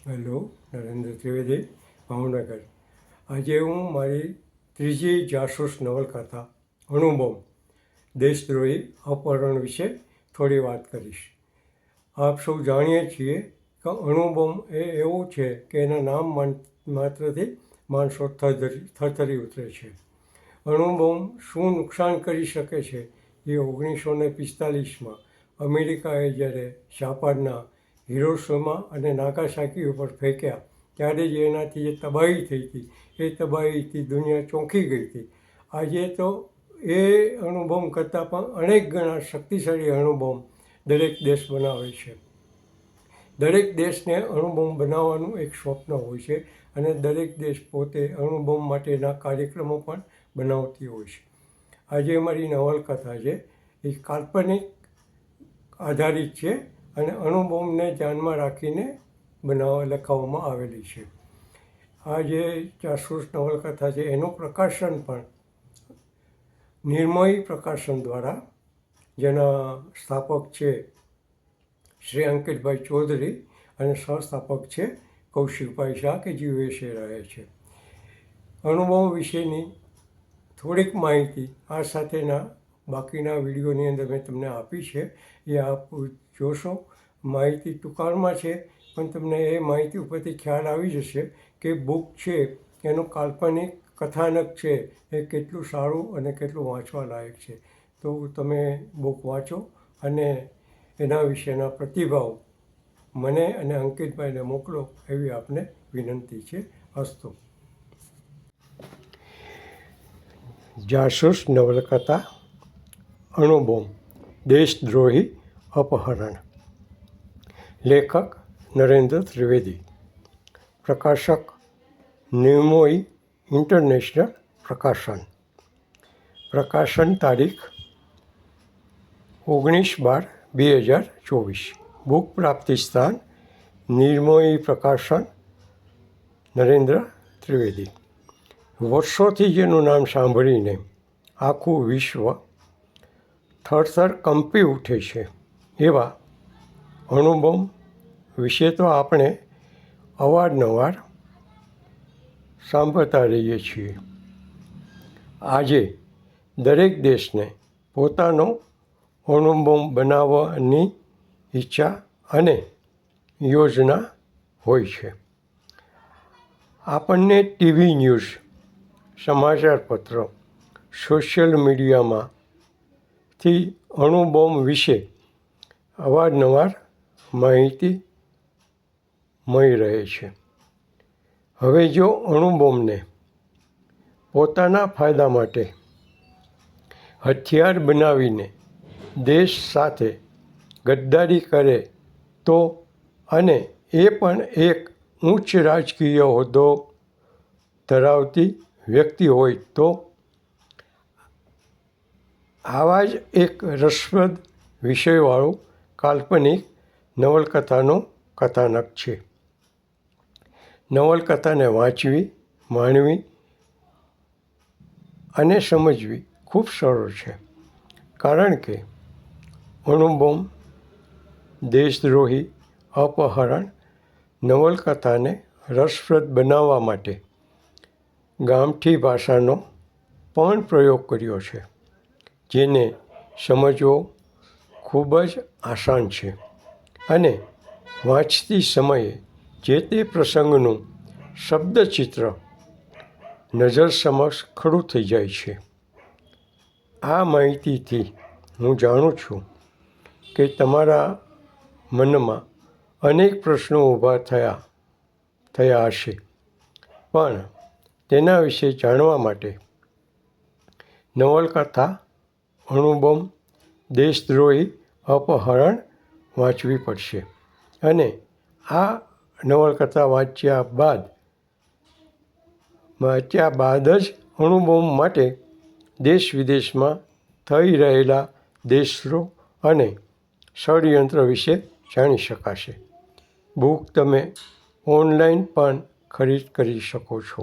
Hello, Narendra Trivedi, Bhavnagar. આજે હું મારી ત્રીજી જાસૂસ નવલકથા અણુબોમ્બ દેશદ્રોહી અપહરણ વિશે થોડી વાત કરીશ. આપ સૌ જાણીએ છીએ કે અણુબોમ્બ એ એવું છે કે એના નામ માત્રથી માણસો થરથરી ઉતરે છે. અણુબોમ્બ શું નુકસાન કરી શકે છે એ 1945માં અમેરિકાએ જ્યારે જાપાનના હિરોશિમા અને નાગાસાકી ઉપર ફેંક્યા ત્યારે જ એનાથી જે તબાહી થઈ હતી એ તબાહીથી દુનિયા ચોંકી ગઈ હતી. આજે તો એ અણુબોમ્બ કરતાં પણ અનેક ગણા શક્તિશાળી અણુબોમ્બ દરેક દેશ બનાવે છે. દરેક દેશને અણુબોમ્બ બનાવવાનું એક સ્વપ્ન હોય છે અને દરેક દેશ પોતે અણુબોમ્બ માટેના કાર્યક્રમો પણ બનાવતી હોય છે. આજે મારી નવલકથા છે એ કાલ્પનિક આધારિત છે અને અણુબોમ્બને ધ્યાનમાં રાખીને લખાવવામાં આવેલી છે. આ જે જાસૂસ નવલકથા છે એનું પ્રકાશન પણ નિર્મોહી પ્રકાશન દ્વારા, જેના સ્થાપક છે શ્રી અંકિતભાઈ ચૌધરી અને સહસ્થાપક છે કૌશિકભાઈ શાહ કે જે USA રહે છે. અણુબોમ્બ વિશેની થોડીક માહિતી આ સાથેના બાકીના વિડીયોની અંદર મેં તમને આપી છે, એ આપ જોશો. માહિતી ટૂંકાણમાં છે પણ તમને એ માહિતી ઉપરથી ખ્યાલ આવી જશે કે બુક છે એનું કાલ્પનિક કથાનક છે એ કેટલું સારું અને કેટલું વાંચવા લાયક છે. તો તમે બુક વાંચો અને એના વિશેના પ્રતિભાવ મને અને અંકિતભાઈને મોકલો એવી આપને વિનંતી છે. અસ્તુ. જાસૂસ નવલકથા અણુબોમ્બ દેશદ્રોહી અપહરણ. લેખક નરેન્દ્ર ત્રિવેદી. પ્રકાશક નિર્મોહી ઇન્ટરનેશનલ પ્રકાશન. પ્રકાશન તારીખ 19/12/2024. બુક પ્રાપ્તિ સ્થાન નિર્મોહી પ્રકાશન, નરેન્દ્ર ત્રિવેદી. વર્ષોથી જેનું નામ સાંભળીને આખું વિશ્વ થરથર કંપી ઉઠે છે એવા અણુબોમ્બ વિશે તો આપણે અવારનવાર સાંભળતા રહીએ છીએ. આજે દરેક દેશને પોતાનો અણુબોમ્બ બનાવવાની ઈચ્છા અને યોજના હોય છે. આપણને ટીવી ન્યૂઝ, સમાચારપત્રો, સોશિયલ મીડિયામાંથી અણુબોમ્બ વિશે અવારનવાર માહિતી મળી રહે છે. હવે જો અણુબોમ્બને પોતાના ફાયદા માટે હથિયાર બનાવીને દેશ સાથે ગદ્દારી કરે તો, અને એ પણ એક ઉચ્ચ રાજકીય હોદ્દો ધરાવતી વ્યક્તિ હોય તો, આવા જ એક રસપ્રદ વિષયવાળું કાલ્પનિક નવલકથાનું કથાનક છે. નવલકથાને વાંચવી, માણવી અને સમજવી ખૂબ સરળ છે, કારણ કે અણુબોમ્બ દેશદ્રોહી અપહરણ નવલકથાને રસપ્રદ બનાવવા માટે ગામઠી ભાષાનો પણ પ્રયોગ કર્યો છે, જેને સમજવો ખૂબ જ આસાન છે અને વાંચતી સમયે જે તે પ્રસંગનું શબ્દચિત્ર નજર સમક્ષ ખડું થઈ જાય છે. આ માહિતીથી હું જાણું છું કે તમારા મનમાં અનેક પ્રશ્નો ઊભા થયા હશે, પણ તેના વિશે જાણવા માટે નવલકથા અણુબોમ્બ દેશદ્રોહી અપહરણ વાંચવી પડશે. અને આ નવલકથા વાંચ્યા બાદ જ અણુબોમ્બ માટે દેશ વિદેશમાં થઈ રહેલા દેશદ્રોહ અને ષડયંત્ર વિશે જાણી શકાશે. બુક તમે ઓનલાઈન પણ ખરીદ કરી શકો છો.